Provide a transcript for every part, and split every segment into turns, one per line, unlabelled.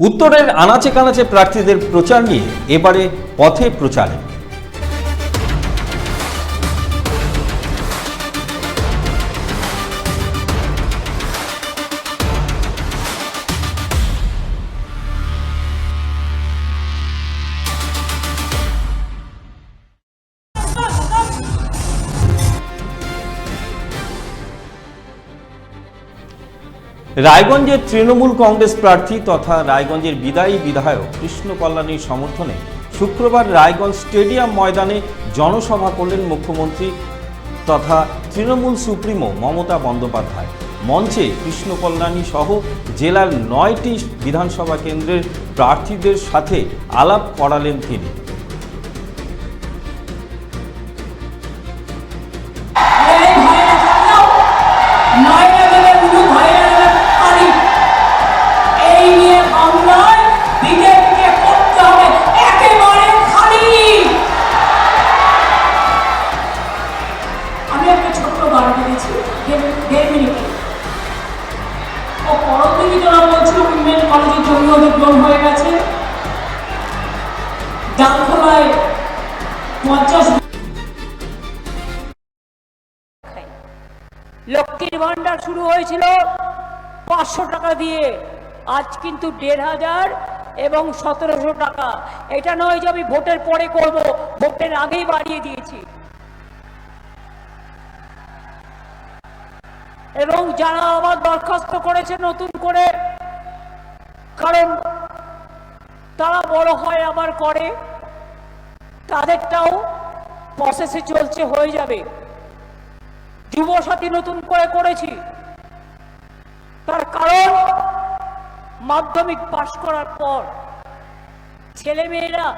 উত্তরের আনাচে কানাচে প্রার্থীদের প্রচার নিয়ে এবারে পথে প্রচারে। রায়গঞ্জের তৃণমূল কংগ্রেস প্রার্থী তথা রায়গঞ্জের বিদায়ী বিধায়ক কৃষ্ণ কল্যাণীর সমর্থনে শুক্রবার রায়গঞ্জ স্টেডিয়াম ময়দানে জনসভা করলেন মুখ্যমন্ত্রী তথা তৃণমূল সুপ্রিমো মমতা বন্দ্যোপাধ্যায়। মঞ্চে কৃষ্ণ কল্যাণী সহ জেলার ৯টি বিধানসভা কেন্দ্রের প্রার্থীদের সাথে আলাপ করালেন তিনি।
লক্ষ্মীর ভান্ডার শুরু হয়েছিল ৫০০ টাকা দিয়ে, আজ কিন্তু ১৫০০ এবং ১৭০০ টাকা। এটা নয় যে আমি ভোটের পরে করব, ভোটের আগেই বাড়িয়ে দিয়েছি। এবং যারা আবার দরখাস্ত করেছে নতুন করে, কারণ তারা বড় হয় আবার করে, তাদেরটাও প্রসেসে চলছে, হয়ে যাবে। যুবসাথী নতুন করে করেছি, তার কারণ মাধ্যমিক পাশ করার পর ছেলেমেয়েরা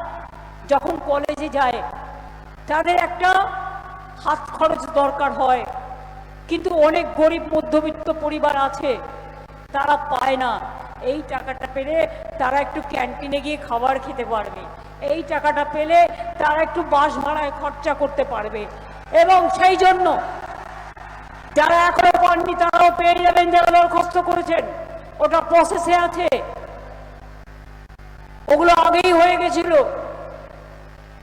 যখন কলেজে যায় তাদের একটা হাত খরচ দরকার হয়, কিন্তু অনেক গরিব মধ্যবিত্ত পরিবার আছে, তারা পায় না। এই টাকাটা পেলে তারা একটু ক্যান্টিনে গিয়ে খাবার খেতে পারবে, এই টাকাটা পেলে তারা একটু বাস ভাড়ায় খরচা করতে পারবে। এবং সেই জন্য যারা এখনো পাননি তারাও পেয়ে যাবেন, যারা দরখাস্ত করেছেন, ওটা প্রসেসে আছে, ওগুলো আগেই হয়ে গেছিল।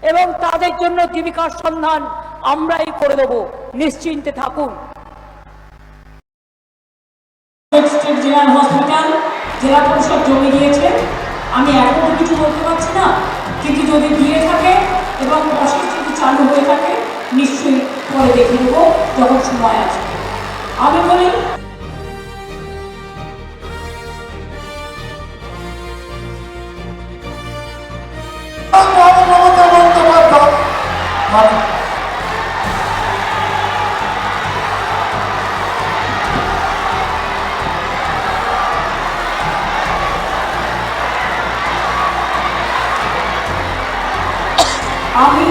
এবং তাদের জন্য জীবিকার সন্ধান আমরাই করে দেবো, নিশ্চিন্তে থাকুন। জেনারেল হসপিটাল জেলা পরিষদ জমি দিয়েছে, আমি এখনো কিছু বলতে পারছি না, কিন্তু যদি দিয়ে থাকে এবং প্রসেস যদি চালু হয়ে থাকে নিশ্চয়ই পরে দেখে দেবো যখন সময় আসবে। আমি বলি আমি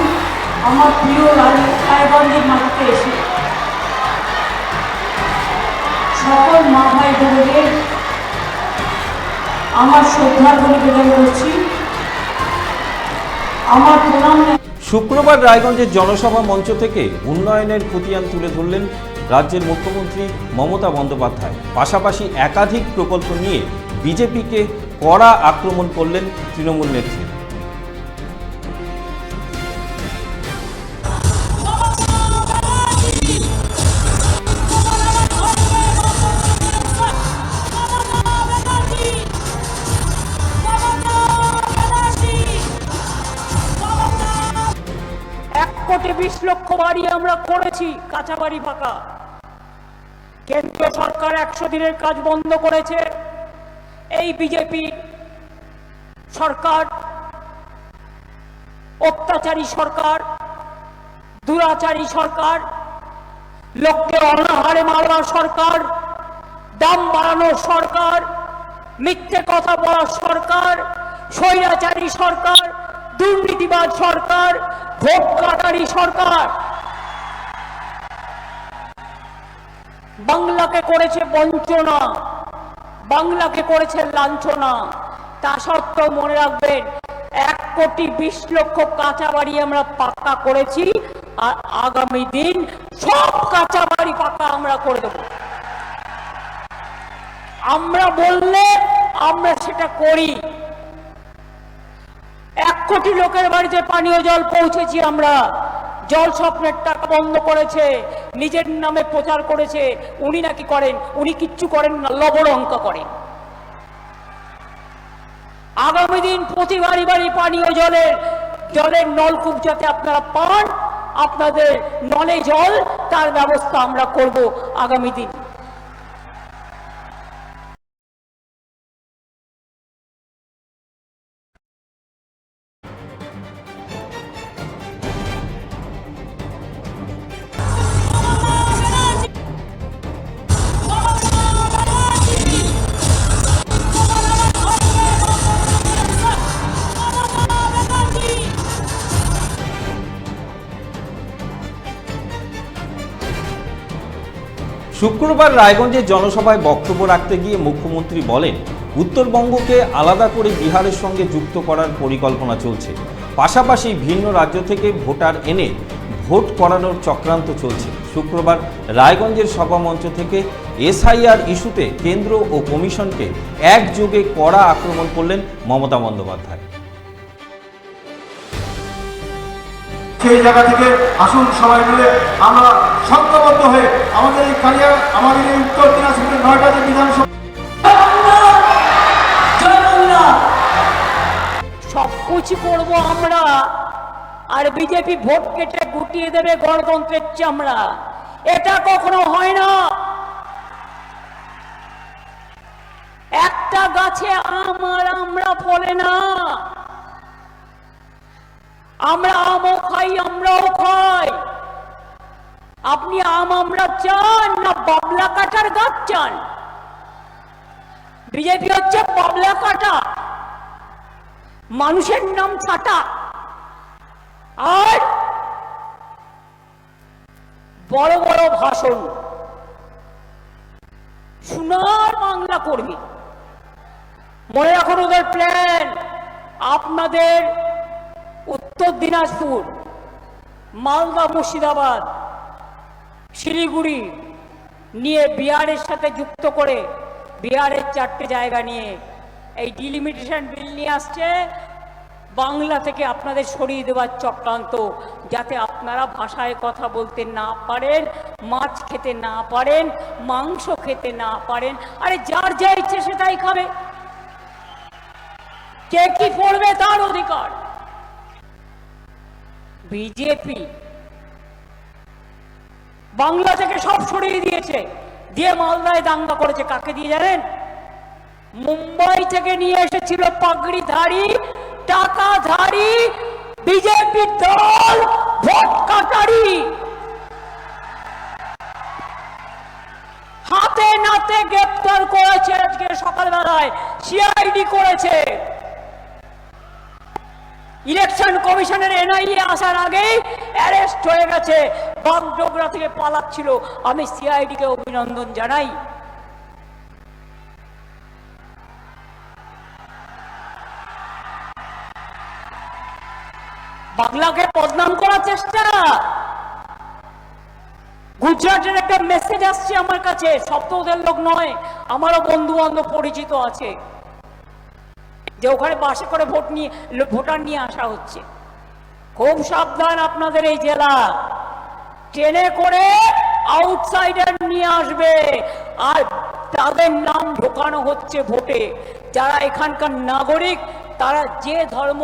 আমার প্রিয় রায়গঞ্জের মাটিতে এসে সকল মা ভাই বোনদের আমার শ্রদ্ধার নিবেদন করছি, আমার প্রণাম।
শুক্রবার রায়গঞ্জের জনসভা মঞ্চ থেকে উন্নয়নের খতিয়ান তুলে ধরলেন রাজ্যের মুখ্যমন্ত্রী মমতা বন্দ্যোপাধ্যায়। পাশাপাশি একাধিক প্রকল্প নিয়ে বিজেপিকে কড়া আক্রমণ করলেন তৃণমূল নেত্রী।
কোটি ২০ লক্ষ বাড়ি আমরা করেছি, কাঁচা বাড়ি পাকা। কেন্দ্রীয় সরকার ১০০ দিনের কাজ বন্ধ করেছে। এই বিজেপি সরকার অত্যাচারী সরকার, দুরাচারী সরকার, লোককে অনাহারে মারার সরকার, দাম বাড়ানোর সরকার, মিথ্যে কথা বলার সরকার, স্বৈরাচারী সরকার, দুর্নীতিবাদ সরকার, ভোট কাটারি সরকার। বাংলাকে করেছে বঞ্চনা, বাংলাকে করেছে লাঞ্ছনা। তা সত্ত্বেও মনে রাখবেন, ১,২০,০০,০০০ কাঁচা বাড়ি আমরা পাকা করেছি, আর আগামী দিন সব কাঁচা বাড়ি পাকা আমরা করে দেব। আমরা বললে আমরা সেটা একটা করি। 1 কোটি লোকের বাড়িতে পানীয় জল পৌঁছেছি আমরা। জল স্বপ্নের টাকা বন্ধ করেছে, নিজের নামে প্রচার করেছে। উনি নাকি করেন, উনি কিচ্ছু করেন না, লবণঙ্ক করেন। আগামী দিন প্রতি বাড়ি বাড়ি পানীয় জলের নলকূপ যাতে আপনারা পান, আপনাদের নলে জল, তার ব্যবস্থা আমরা করব আগামী দিন।
শুক্রবার রায়গঞ্জে জনসভায় বক্তব্য রাখতে গিয়ে মুখ্যমন্ত্রী বলেন, উত্তরবঙ্গকে আলাদা করে বিহারের সঙ্গে যুক্ত করার পরিকল্পনা চলছে। পাশাপাশি ভিন্ন রাজ্য থেকে ভোটার এনে ভোট করানোর চক্রান্ত চলছে। শুক্রবার রায়গঞ্জের সভামঞ্চ থেকে এসআইআর ইস্যুতে কেন্দ্র ও কমিশনকে একযোগে কড়া আক্রমণ করলেন মমতা বন্দ্যোপাধ্যায়।
সেই জায়গা থেকে আসুন সবাই মিলে আমরা সংঘবদ্ধ হয়ে আমাদের এই কালিয়া, আমাদের এই উত্তর দিনাজপুরের 9টা যে বিধানসভা,
সবকিছু করবো আমরা, আর বিজেপি ভোট কেটে গুটিয়ে দেবে গণতন্ত্রের চামড়া। এটা কখনো হয় না। একটা গাছে আম আর আমরা ফলে না। আমরা আমও খাই, আমরাও খাই। আপনি আম আমরা চান না বাবলা কাটার গাছ চান? বিজেপি হচ্ছে বাবলা কাটা, মানুষের নাম ছাটা, আর বড় বড় ভাষণ। সোনার বাংলা কর্মী, মনে রাখুন ওদের প্ল্যান। আপনাদের উত্তর দিনাজপুর, মালদা, মুর্শিদাবাদ, শিলিগুড়ি নিয়ে বিহারের সাথে যুক্ত করে বিহারের 4টে জায়গা নিয়ে এই ডিলিমিটেশন বিল নিয়ে আসছে। বাংলা থেকে আপনাদের সরিয়ে দেওয়ার চক্রান্ত, যাতে আপনারা ভাষায় কথা বলতে না পারেন, মাছ খেতে না পারেন, মাংস খেতে না পারেন। আরে যার যা ইচ্ছে সেটাই খাবে, কে কি পড়বে তার অধিকার। বিজেপি বাংলা থেকে সব সরিয়ে দিয়েছে, দিয়ে মালদায় দাঙ্গা করেছে। কাকে দিয়ে জানেন? মুম্বাই থেকে নিয়ে এসেছিল পাগড়িধারী, টাকাধারী বিজেপি দল, ভোট কাটারি। হাতে নাতে গ্রেপ্তার করেছে। আজকে সকালবেলায় সিআইডি করেছে। ইলেকশন কমিশনের এনআইএ আসার আগেই অ্যারেস্ট হয়ে গেছে। বাগডোগরা থেকে পালাচ্ছিল। আমি সিআইডি কে অভিনন্দন জানাই। বাংলাকে বদনাম করার চেষ্টা। গুজরাটের একটা মেসেজ আসছে আমার কাছে, সব তো ওদের লোক নয়, আমারও বন্ধু বান্ধব পরিচিত আছে, যে ওখানে বাসে করে ভোটার নিয়ে আসা হচ্ছে। খুব সাবধান আপনাদের এই জেলা, ট্রেনে করে আউটসাইডার নিয়ে আসবে, আর তাদের নাম ঢোকানো হচ্ছে ভোটে। যারা এখানকার নাগরিক, তারা যে ধর্ম,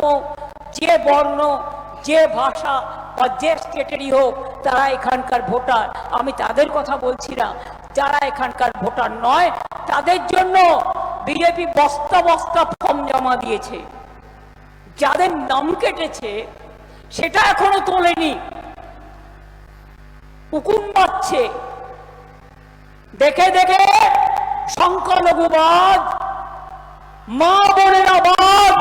যে বর্ণ, যে ভাষা বা যে স্টেটেরই হোক, তারা এখানকার ভোটার। আমি তাদের কথা বলছি না। যারা এখানকার ভোটার নয়, তাদের জন্য বিজেপি বস্তা বস্তা ফর্ম জমা দিয়েছে। যাদের নাম কেটেছে সেটা এখনো তোলেনি, উকুন পাচ্ছে। দেখে দেখে সংখ্যালঘুবাদ, মা বোনেরা বাদ,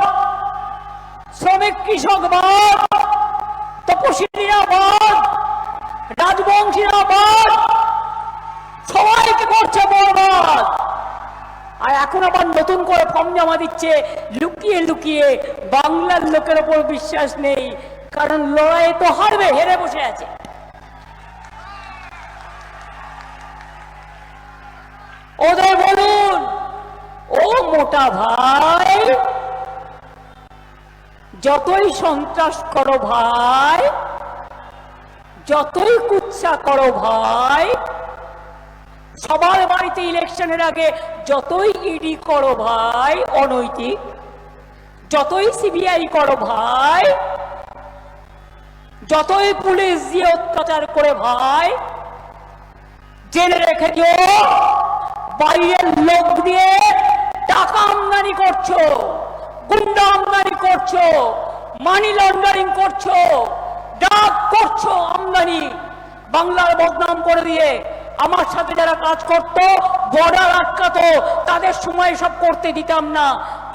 শ্রমিক কৃষকবাদ, তপশিলীরা বাদ, রাজবংশীরা বাদ, সবাইকে করছে বরবাদ। আর এখন আবার নতুন করে ফর্ম জমা দিচ্ছে লুকিয়ে লুকিয়ে। বাংলার লোকের ওপর বিশ্বাস নেই, কারণ লড়াই তো হারবে, হেরে বসে আছে। ওদের বলুন, ও মোটা ভাই, যতই সন্ত্রাস করো ভাই, যতই কুৎসা করো ভাই, সবার বাড়িতে ইলেকশনের আগে যতই ইডি করো ভাই অনৈতিক, যতই সিবিআই করো ভাই, যতই পুলিশ দিয়ে অত্যাচার করে ভাই, জেনে রেখে দিও বাইরের লোক দিয়ে টাকা আমদানি করছো, গুন্ডা আমদানি করছো, মানি লন্ডারিং করছো, ডাক করছো আমদানি, বাংলার বদনাম করে দিয়ে। আমার সাথে যারা কাজ করতো, বর্ডার আটকাতো, তাদের সময় সব করতে দিতাম না।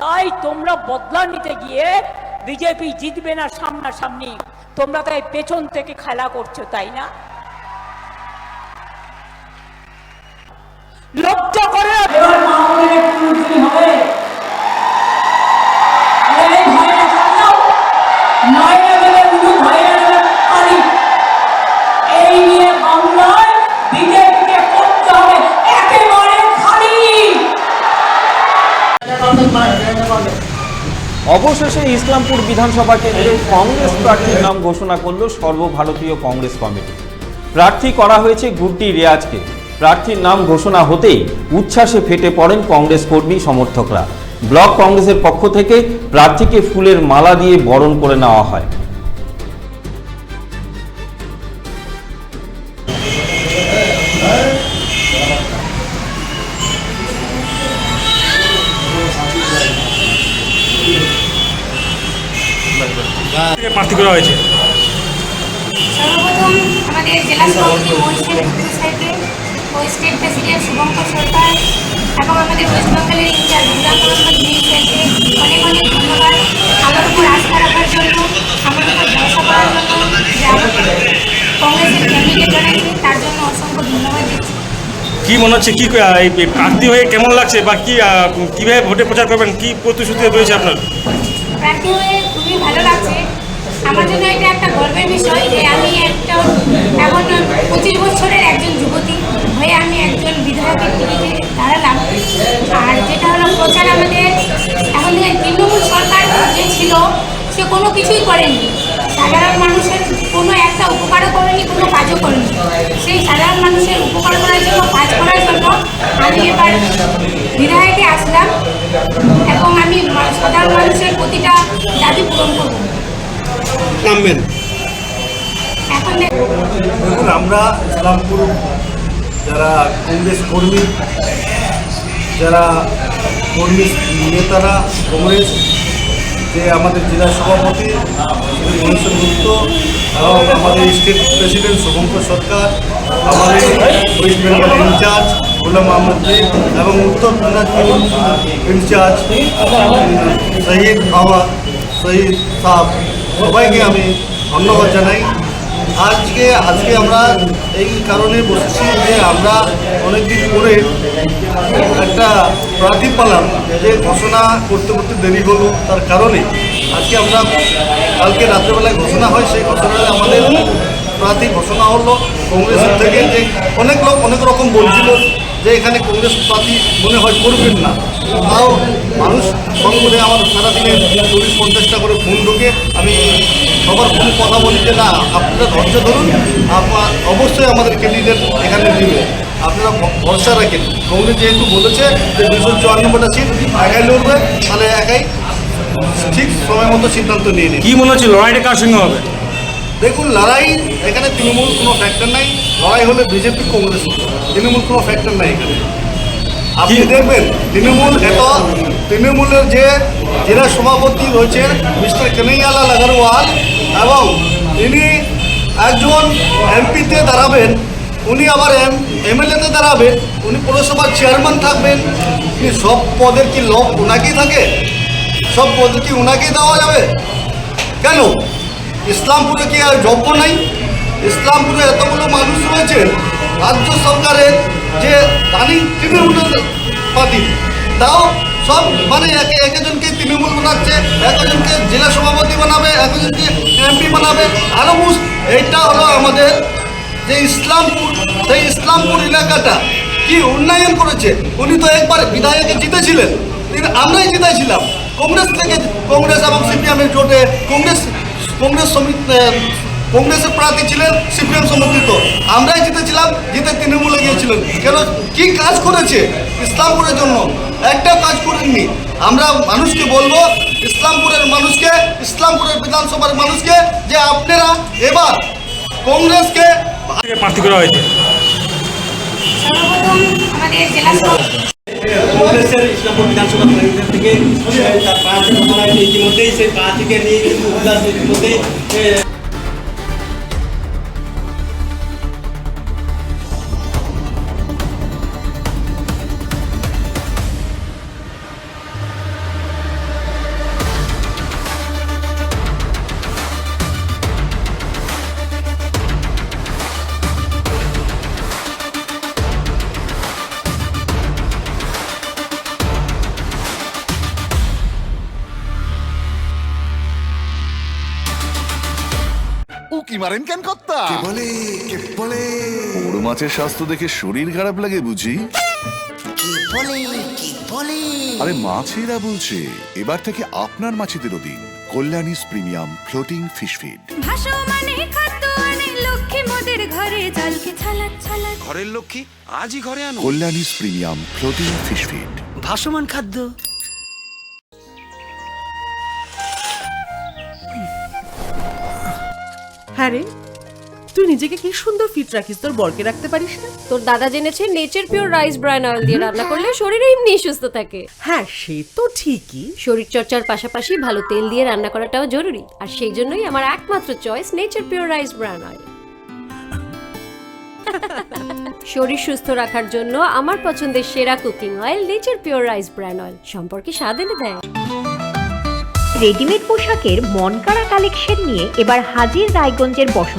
তাই তোমরা বদলা নিতে গিয়ে বিজেপি জিতবে না সামনাসামনি, তোমরা তাই পেছন থেকে খেলা করছো, তাই না? লজ্জা করে না? এবার মাহমুদের একটু হবে। এই ভাইরা সামলাও, মায়েরা গেলে উনি ভাইরা গেলে পারি। এই নিয়ে বাংলায় বিজেপিকে করতে হবে একেবারে খালি।
অবশেষে ইসলামপুর বিধানসভা কেন্দ্রে কংগ্রেস প্রার্থীর নাম ঘোষণা করল সর্বভারতীয় কংগ্রেস কমিটি। প্রার্থী করা হয়েছে গুড্ডি রিয়াজকে। প্রার্থীর নাম ঘোষণা হতেই উচ্ছ্বাসে ফেটে পড়েন কংগ্রেস কর্মী সমর্থকরা। ব্লক কংগ্রেসের পক্ষ থেকে প্রার্থীকে ফুলের মালা দিয়ে বরণ করে নেওয়া হয়।
প্রার্থী করা হয়েছে
সর্বপ্রথম আমাদের জেলা সভাপতি মহিষের সাহেবকে ও স্টেট প্রেসিডেন্ট শুভঙ্কর সরকার এবং আমাদের ওয়েস্ট বেঙ্গলের ইনচার্জ গুলাম মোহাম্মদ মির স্যারকে অনেক অনেক ধন্যবাদ। আমার উপর আস্থা রাখার জন্য, আমার উপর ভরসা করার জন্য, যে আমাকে কংগ্রেসের ক্যান্ডিডেট বানাইছে তার জন্য অসংখ্য ধন্যবাদ দিচ্ছি।
কি মনে হচ্ছে, কি এই প্রার্থী হয়ে কেমন লাগছে বা কি কিভাবে ভোটে প্রচার করবেন, কি প্রতিশ্রুতি রয়েছে আপনার?
প্রার্থী হয়ে খুবই ভালো লাগছে। আমার জন্য এটা একটা গর্বের বিষয় যে আমি একটা এখন 25 বছরের একজন যুবতী হয়ে আমি একজন বিধায়কের টিকিটে দাঁড়ালাম। আর যেটা হলো প্রচার, আমাদের এখন তৃণমূল সরকার যে ছিল সে কোনো কিছুই করেনি, সাধারণ মানুষের কোনো একটা উপকারও করেনি, কোনো কাজও করেনি। সেই সাধারণ মানুষের উপকার করার জন্য, কাজ করার জন্য আমি এবার বিধায়কে আসলাম এবং আমি সাধারণ মানুষের প্রতিটা দাবি পূরণ করব।
নামবেন
এখন
দেখুন, আমরা ইসলামপুর যারা কংগ্রেস কর্মী, যারা কর্মী নেতারা কংগ্রেস, যে আমাদের জেলা সভাপতি মহেশ্বর গুপ্ত এবং আমাদের স্টেট প্রেসিডেন্ট শুভঙ্কর সরকার, আমাদের ওয়েস্ট বেঙ্গল ইনচার্জ গুলাম মোহাম্মদ মির এবং উত্তর দিনাজপুর ইনচার্জ শহীদ আওয়াজ শহীদ সাহেব, সবাইকে আমি ধন্যবাদ জানাই। আজকে আমরা এই কারণে বসেছি যে আমরা অনেকদিন পরে একটা প্রার্থী পেলাম, যে ঘোষণা করতে করতে দেরি হলো, তার কারণে আজকে আমরা কালকে রাত্রেবেলায় ঘোষণা হয়, সেই ঘোষণায় আমাদের প্রার্থী ঘোষণা হলো কংগ্রেসের থেকে। যে অনেক লোক অনেক রকম বলছিল যে এখানে কংগ্রেস প্রার্থী মনে হয় করবেন না, তাও মানুষ ফোন করে আমার সারাদিনে 40-50টা করে ফোন ঢুকে আমি সবার ফোনে কথা বলি যে না, আপনারা ধৈর্য ধরুন, অবশ্যই আমাদের ক্যান্ডিডেট এখানে দিবে, আপনারা ভরসা রাখেন। কংগ্রেস যেহেতু বলেছে যে 254টা সিট একাই লড়বে, তাহলে একাই ঠিক সময় মতো সিদ্ধান্ত নিয়ে নিন।
কি মনে হচ্ছে, লড়াইটা কার সঙ্গে হবে?
দেখুন, লড়াই এখানে তৃণমূল কোনো ফ্যাক্টর নাই, লড়াই হলে বিজেপি কংগ্রেস, তৃণমূল কোনো ফ্যাক্টর নাই এখানে। আপনি দেখবেন তৃণমূলের যে জেলা সভাপতি রয়েছেন মিস্টার কানাইয়ালাল আগরওয়াল, এবং তিনি একজন এমপিতে দাঁড়াবেন, উনি আবার এমএলএতে দাঁড়াবেন, উনি পৌরসভার চেয়ারম্যান থাকবেন। সব পদের কি লোক ওনাকেই থাকে? সব পদ কি ওনাকেই দেওয়া যাবে? কেন? ইসলামপুরে কি আর যোগ্য নাই? ইসলামপুরে এতগুলো মানুষ রয়েছেন, রাজ্য সরকারের যে রানিং তৃণমূলের পার্টি, তাও সব মানে একজনকে তৃণমূল বানাচ্ছে, একজনকে জেলা সভাপতি বানাবে, একজনকে এমপি বানাবে। আরও এইটা হলো আমাদের যে ইসলামপুর, সেই ইসলামপুর এলাকাটা কি উন্নয়ন করেছে? উনি তো একবার বিধায়কে জিতেছিলেন, আমরাই জিতেছিলাম। কংগ্রেস এবং সিপিএমের জোটে কংগ্রেসের প্রার্থী ছিলেন সিপিএম সমর্থিত, আমরাই জিতেছিলাম, জিতে তৃণমূলে গিয়েছিলেন। কেন, কি কাজ করেছে ইসলামপুরের জন্য? একটা কাজ করেননি। আমরা মানুষকে বলবো, ইসলামপুরের মানুষকে, ইসলামপুরের বিধানসভার মানুষকে, যে আপনারা এবার কংগ্রেসকে
প্রার্থী করা হয়েছে।
সর্বপ্রথম আমাদের জেলা সভাপতি
কংগ্রেসের ইসলামপুর বিধানসভা কেন্দ্র থেকে তার প্রার্থী ঘোষণা হয়েছে। ইতিমধ্যেই সেই প্রার্থীকে নিয়ে কিন্তু উল্লাস ইতিমধ্যেই
উকি মারেন কেন কর্তা? কে বলে বড় মাছের স্বাস্থ্য দেখে শরীর খারাপ লাগে বুঝি? আরে মাছেরা বলছে, এবার থেকে আপনার মাছেদেরও দিন কল্যাণীস প্রিমিয়াম ফ্লোটিং ফিশ ফিড।
ভাসমানে খাদ্য আনে লক্ষ্মী মোদের ঘরে জলকে ছালাক ছালাক।
ঘরের লক্ষ্মী আজই ঘরে আনো
কল্যাণীস প্রিমিয়াম ফ্লোটিং ফিশ ফিড।
ভাসমান খাদ্য।
হ্যাঁ রে, তুই নিজেকে কি সুন্দর ফিট রাখিস, তোর বরকে রাখতে পারিস না?
তোর দাদা জেনেছে nature pure rice bran oil দিয়ে রান্না করলে শরীর এমনি সুস্থ থাকে।
হ্যাঁ সে তো ঠিকই,
শরীর চর্চার পাশাপাশি ভালো তেল দিয়ে রান্না করাটাও জরুরি, আর সেই জন্যই আমার একমাত্র choice nature pure rice bran oil. শরীর সুস্থ রাখার জন্য আমার পছন্দের সেরা cooking oil nature pure rice bran oil, সম্পর্কে স্বাদ এনে দেয়।
রেডিমেড পোশাকের মনকাড়া কালেকশন নিয়ে এবার হাজির রায়গঞ্জের বসন্ত